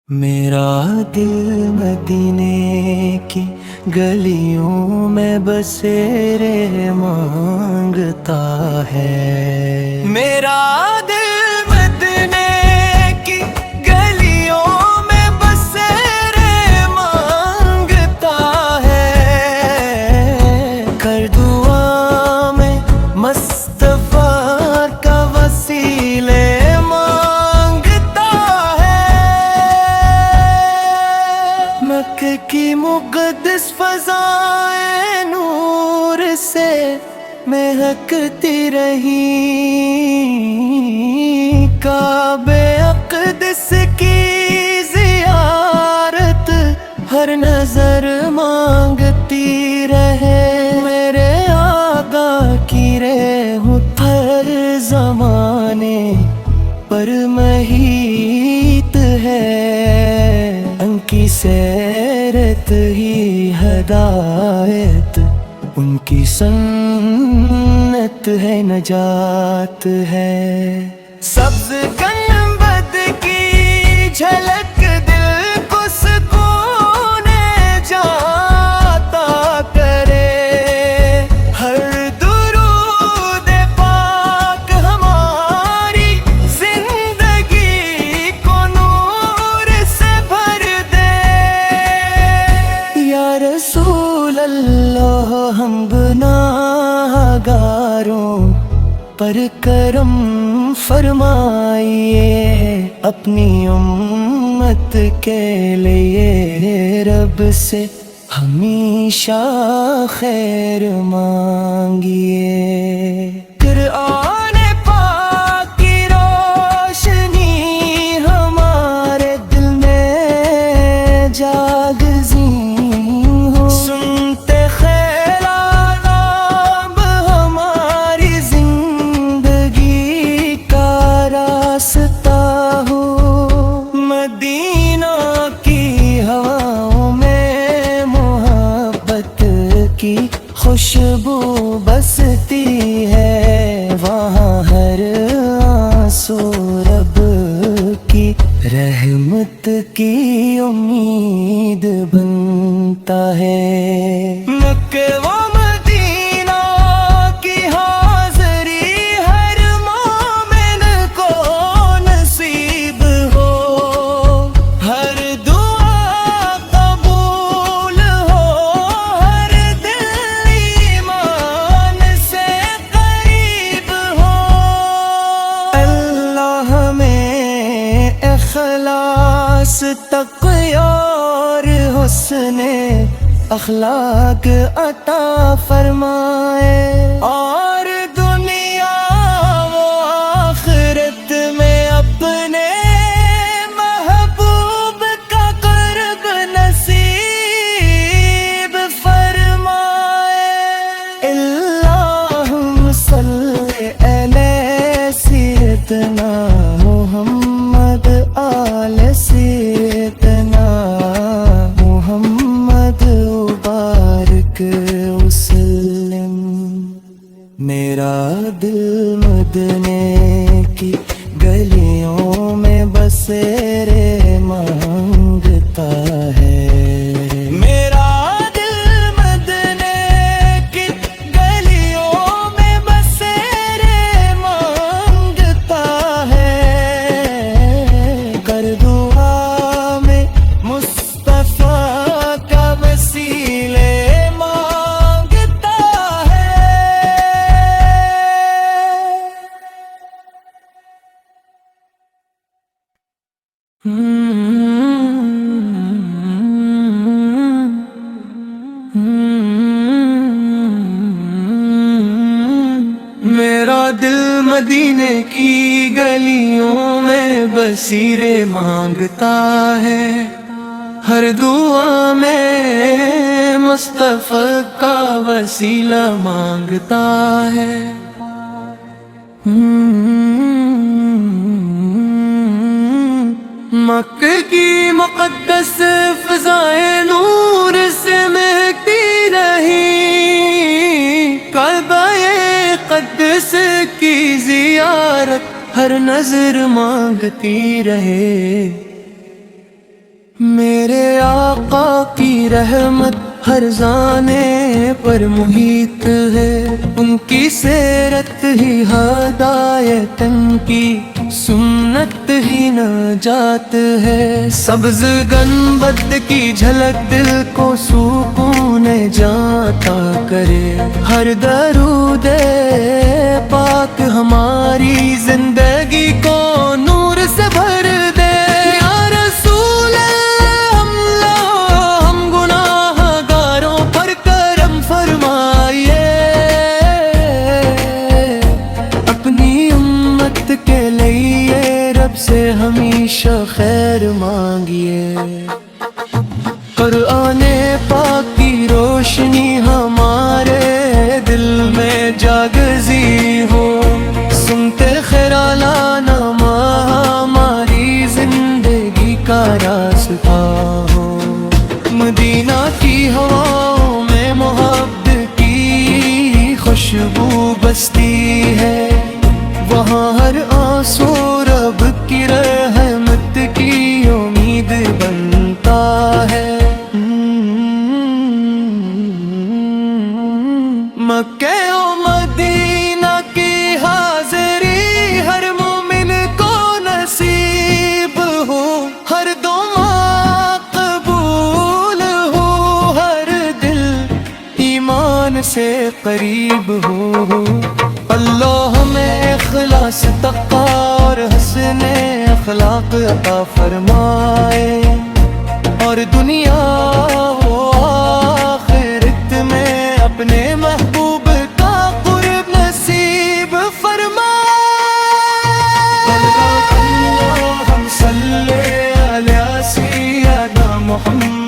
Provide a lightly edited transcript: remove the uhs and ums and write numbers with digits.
میرا دل مدینے کی گلیوں میں بسیرے مانگتا ہے۔ میرا دل مدینے کی گلیوں میں بسیرے مانگتا ہے۔ کر دعا میں مصطفیٰ کا وسیلے مکہ کی مقدس فضائیں نور سے مہکتی رہی، کعبہ اقدس کی زیارت ہر نظر مانگتی رہے۔ میرے آقا کی رہ ہر زمانے پر محیط ہے، ان کی سیرت ہی ہدایت، ان کی سنت ہے نجات ہے۔ سبز گنبد کی جھلک دل کو سکون جاتا کرے، ہر درود پاک ہماری زندگی کو نور سے بھر دے۔ یا رسول اللہ ہم گناہ گاروں پر کرم فرمائیے، اپنی امت کے لیے رب سے ہمیشہ خیر مانگیے۔ قرآن پاک کی روشنی ہمارے دل میں جاگزی ہو، سنتے راستہ ہو۔ مدینہ کی ہواؤں میں محبت کی خوشبو بستی ہے، وہاں ہر آنسو رب کی رحمت کی امید بنتا ہے۔ مکہ و مدینہ کی حاضری ہر مومن کو نصیب ہو، ہر دعا قبول ہو، ہر دل ایمان سے قریب ہو۔ اللہ ہمیں اخلاص، تقوی اور حسن اخلاق عطا فرمائے، اور دنیا و آخرت میں اپنے محبوب کا قرب نصیب فرمائے۔ اللہم صلی علی سیدنا محمد آل سیدنا محمد وبارک وسلم۔ میرا دل مدینے کی گلیوں میں بسیرے مانگتا ہے۔ میرا دل مدینے کی گلیوں میں بسیرے مانگتا ہے، کر دعا میں مصطفیٰ کا وسیلے مانگتا ہے۔ میرا دل مدینے کی گلیوں میں بسیرے مانگتا ہے، ہر دعا میں مصطفیٰ کا وسیلہ مانگتا ہے۔ مکہ کی مقدس فضائیں نور سے مہکتی رہی، کعبہ اقدس کی زیارت ہر نظر مانگتی رہے۔ میرے آقا کی رحمت ہر زانے پر محیط ہے، ان کی سیرت ہی ہدایت، ان کی سنت ہی نجات ہے۔ سبز گنبد کی جھلک دل کو سکون جاتا کرے، ہر درود پاک ہماری زندگی کو نور سے بھر دے۔ یا رسول ہم گناہ گاروں پر کرم فرمائیے، اپنی امت کے لیے رب سے ہمیشہ خیر مانگیے۔ قرآن پاک کی روشنی ہمارے دل میں جاگزی ہو، سنتے خیرالانا ہماری زندگی کا راستہ ہو۔ مدینہ کی ہواؤں میں محبت کی خوشبو بستی ہے، وہاں ہر آنسو رب کی رحمت کی امید بنتا ہے۔ مکہ و مدینہ کی حاضری ہر مومن کو نصیب ہو، ہر دعا قبول ہو، ہر دل ایمان سے قریب ہو۔ اللہ ہمیں اخلاص تقوی اور حسن اخلاق عطا فرمائے، اور دنیا و آخرت میں اپنے محبوب کا قرب نصیب فرمائے۔ اللہم صلی علی سیدنا محمد